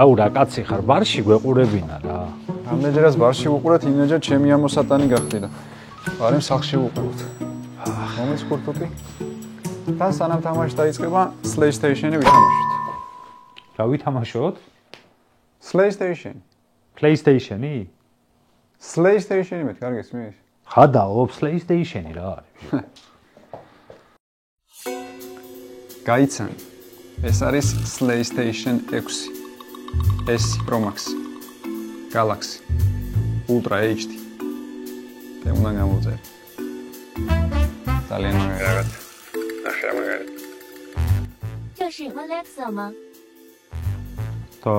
აუ რა კაცი ხარ, ბარში გვეყურებინა რა. ამდენჯერაც ბარში ვუყურეთ, იმენჯერ ჩემი ამოსატანი გახდი და არემ სახლში ვუყუროთ. მომეც ხურთუკი. და სანამ თამაში დაიწყება, PlayStation-ი ვითამაშოთ. რა ვითამაშოთ? PlayStation. PlayStation-ი? PlayStation-ი მე კარგი ისმის. ხადაო, PlayStation-ი რა არის? გაიცანი. ეს არის PlayStation 6. S Pro Max. Galaxy Ultra HD. და უნდა გამოვწერე. ძალიან მაგარი რაღაც. ახლა მაგარი. 这是 Alexa 吗？ და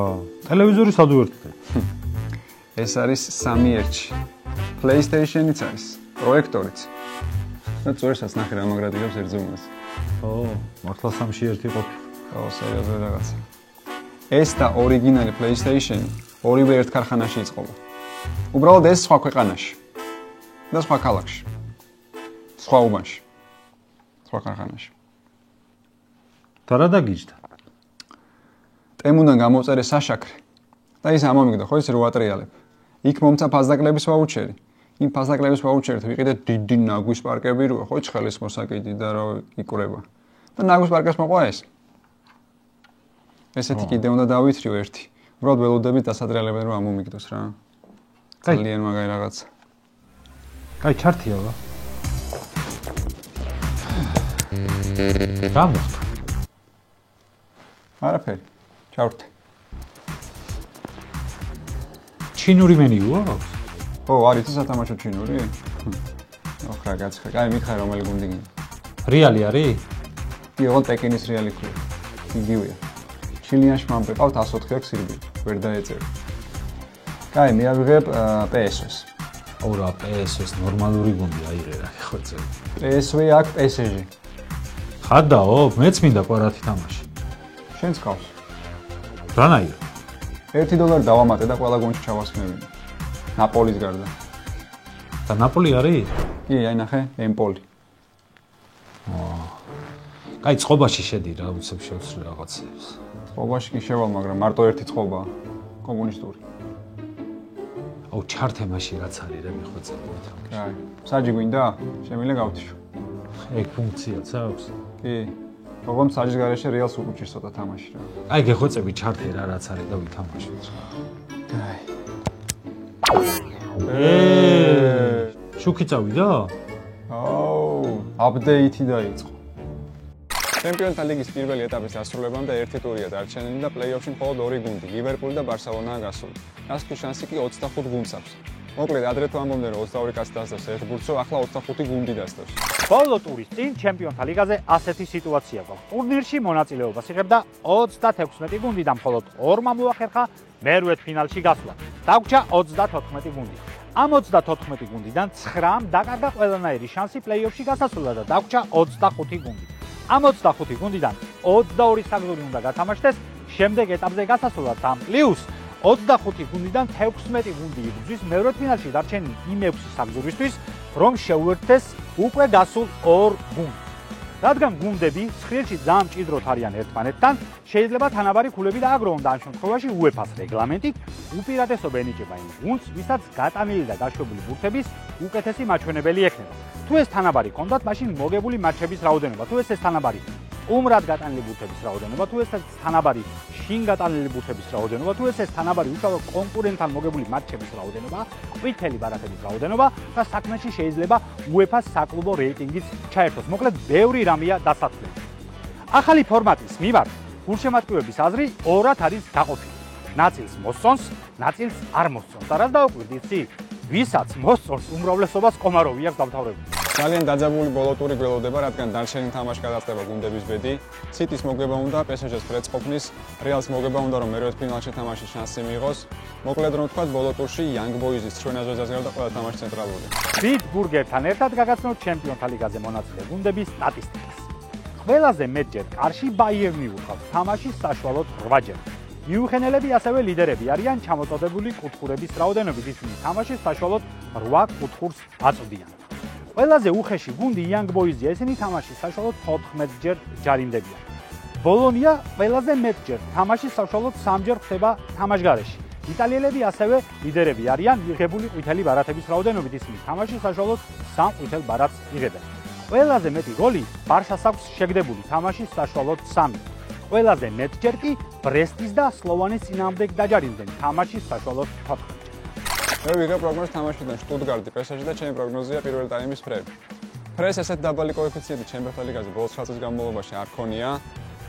ტელევიზორი სად უერთდეთ? ეს არის სამი ერთში. PlayStation-იც არის, პროექტორიც. და წვერსაც ნახე რა მაგრად იღებს ერთ ზომას. ო, მართლა სამში ერთი ყოფილი. ო, სერიოზულად რაღაცა. ეს და ორიგინალი PlayStation ორივე ერთ ქარხანაში იწყობა. უბრალოდ ეს სხვა ქვეყანაში და სხვა ქალაქში. სხვა უბანში. სხვა ქარხანაში. და რა დაგიჯდა? ტემუნდან გამოვწერე საშაქრე და ის ამომიგდა, ხო ის რო ატრიალებ. იქ მომცა ფაზდაკლების ვაუჩერი. იმ ფაზდაკლების ვაუჩერით ვიყიდე დიდი ნაგვის პარკები როა, ხო ჭხელის მოსაკიდი და რა იკურება. და ნაგვის პარკს მოყვა ეს. ესეთი კიდე უნდა დავითრიო ერთი. უბრალოდ ველოდებით დასადრელებენ რომ ამომიგდოს რა. ძალიან მაგარი რაღაცა. კაი, ჩართია რა. რა მოხდა? არაფერი. ჩავრთე. ჩინური მენიუ აქვს? ო, არის თუ სათამაშო ჩინური? ოხრა გაცხა. კაი, მითხარ რომელი გუნდი გინდა. რეალი არის? კი, ოღონდ პეკინის რეალი ქვია. იგივეა. ჩილიანში მომყავთ 104 აქვს ირბი. ვერ დაეწერე. კაი, მე ავიღებ PSV-ს. აუ რა, PSV-ს ნორმალური გუნდი აიღე რა, ხო წე. PSV აქ PSG. ხადაო, მეც მინდა კვარათი თამაში. შენც ყავს. რანაირ? $1 დავამატე და ყველა გუნდში ჩავასხმევინე. ნაპოლის გარდა. და ნაპოლი არის? კი, აი ნახე, ემპოლი. კაი, წყობაში შედი რა, უცებ შევცვლი რაღაცებს. წყობაში კი შევალ, მაგრამ მარტო ერთი წყობა კომუნისტური. აუ ჩართე მაშინ რაც არის რა მიხვეწებოდი თამაში. კაი, საჯი გვინდა? შემიძლია გავთიშო. ეგ ფუნქციაც აქვს? კი. ოღონდ საჯის გარეშე რეალს უკუჭირს ცოტა თამაში რა. აი გეხვეწები ჩართე რა რაც არის და ვითამაშოთ. კაი. შუქი წავიდა? აუ, აპდეიტი დაიწყო. ჩემპიონთა ლიგის პირველი ეტაპის დასრულებამდე ერთი ტურია დარჩენილი და პლეი-ოფში მხოლოდ ორი გუნდი, ლივერპული და ბარსელონაა გასული. ასეთი შანსი კი 25 გუნდს აქვს. მოკლედ, ადრე თუ ამბობდნენ რომ 22 კაცი დასდევს ერთ ბურთს, ახლა 25 გუნდი დასდევს. ბოლო ტურის წინ ჩემპიონთა ლიგაზე ასეთი სიტუაცია გვაქვს. ტურნირში მონაწილეობას იღებდა 36 გუნდი და მხოლოდ ორმა მოახერხა მერვედფინალში გასვლა. დაგვრჩა 34 გუნდი. ამ 34 გუნდიდან 9-მ დაკარგა ყველანაირი შანსი პლეი-ოფში გასასვლელად და დაგვრჩა 25 გუნდი. ამ 25 გუნდიდან 22 საგზური უნდა გათამაშდეს შემდეგ ეტაპზე გასასვლელად და პლუს 25 გუნდიდან 16 გუნდი იბრძვის მერვედფინალში დარჩენილი იმ 6 საგზურისთვის, რომ შეუერთდეს უკვე გასულ 2 გუნდს. რადგან გუნდები ცხრილში ძალიან მჭიდროდ არიან ერთმანეთთან, შეიძლება თანაბარი ქულები დააგროვონ და ამ შემთხვევაში UEFA-ს რეგლამენტით უპირატესობა ენიჭება იმ გუნდს, ვისაც გატანილი და გაშვებული ბურთების უკეთესი მაჩვენებელი ექნება. თუ ეს თანაბარი ჰქონდათ, მაშინ მოგებული მატჩების რაოდენობა, თუ ეს თანაბარი სტუმრად გატანილი ბურთების რაოდენობა, თუ ეს თანაბარი შინ გატანილი ბურთების რაოდენობა, თუ ეს თანაბარი უშუალო კონკურენტთან მოგებული მატჩების რაოდენობა, ყვითელი ბარათების რაოდენობა და საქმეში შეიძლება UEFA-ს საკლუბო რეიტინგიც ჩაერთოს. მოკლედ, ბევრი რამეა დასაწყისი. ახალი ფორმატის მიმართ გულშემატკივრების აზრი ორად არის გაყოფილი. ნაწილს მოსწონს, ნაწილს არ მოსწონს. და რაც დაუკვირდი, იცი? ვისაც მოსწონს, უმრავლესობას კომაროვი აქვს დამთავრებული. ძალიან დაძაბული ბოლო ტური გველოდება, რადგან დარჩენილ თამაშს გადაწყდება გუნდების ბედი. City-ს მოგება უნდა, PSG-ს ფრეც ყოფნის, Real-ს მოგება უნდა, რომ მერვედფინალში თამაშის შანსი მიიღოს. მოკლედ რომ ვთქვათ, ბოლო ტურში Young Boys-ის ჩვენაზეზე გარდა ყველა თამაში ცენტრალურია. Big Burger-თან ერთად გაგაცნოთ ჩემპიონთა ლიგაზე მონაწილე გუნდების სტატისტიკას. ყველაზე მეტჯერ კარში Bayern-ი უხავს თამაშის საშუალოდ 8-ჯერ. მიუხენელები ასევე ლიდერები არიან ჩამოწოდებული კუთხურების რაოდენობით, ისინი თამაშის საშუალოდ 8 კუთხურს აწვდიან. ყველაზე უხეში გუნდი Young Boys-ია, ისინი თამაშის საშუალოდ 14-ჯერ ჯარიმდებიან. ბოლონია ყველაზე მეტჯერ თამაშის საშუალოდ 3-ჯერ ხდება თამაშგარეში. იტალიელები ასევე ლიდერები არიან მიღებული ყვითელი ბარათების რაოდენობით, ისინი თამაშის საშუალოდ 3 ყვითელ ბარათს იღებენ. ყველაზე მეტი გოლი ბარსას აქვს შეგდებული თამაშის საშუალოდ 3. ყველაზე მეტჯერ კი ბრესტის და სლოვანის წინააღმდეგ დაჯარიმდნენ თამაშის საშუალოდ 14. მე ვიღებ პროგნოზს თამაშიდან შტუტგარტი პესაჟი და ჩემი პროგნოზია პირველი ტაიმის ფრები. ფრეს ესეთ დაბალი კოეფიციენტი ჩემპიონთა ლიგაზე ბოლოს 9 წლის განმავლობაში არ ქონია.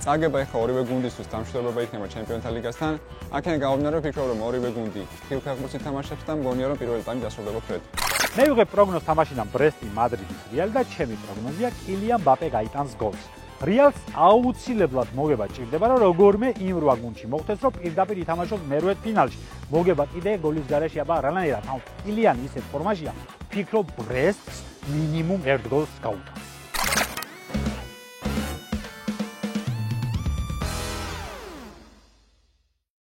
წაგება ეხა ორივე გუნდისთვის დამშვიდობება იქნება ჩემპიონთა ლიგასთან. აქედან გამომდინარე ვფიქრობ, რომ ორივე გუნდი ხილფეხბურთს ითამაშებს და მგონია, რომ პირველი ტაიმი დასრულდება ფრედ. მე ვიღებ პროგნოზს თამაშიდან ბრესტი, მადრიდის რეალი და ჩემი პროგნოზია კილიან მბაპე გაიტანს გოლს. რეალს აუცილებლად მოგება ჭირდება, რომ როგორმე იმ 8 გუნდში მოხდეს, რომ პირდაპირ ითამაშოს მერვე ფინალში. მოგება კიდე გოლის გარეშე, აბა რანაირად, კილიანი ისეთ ფორმაშია, ვფიქრობ ბრესტს მინიმუმ 1 გოლს გაუტანს.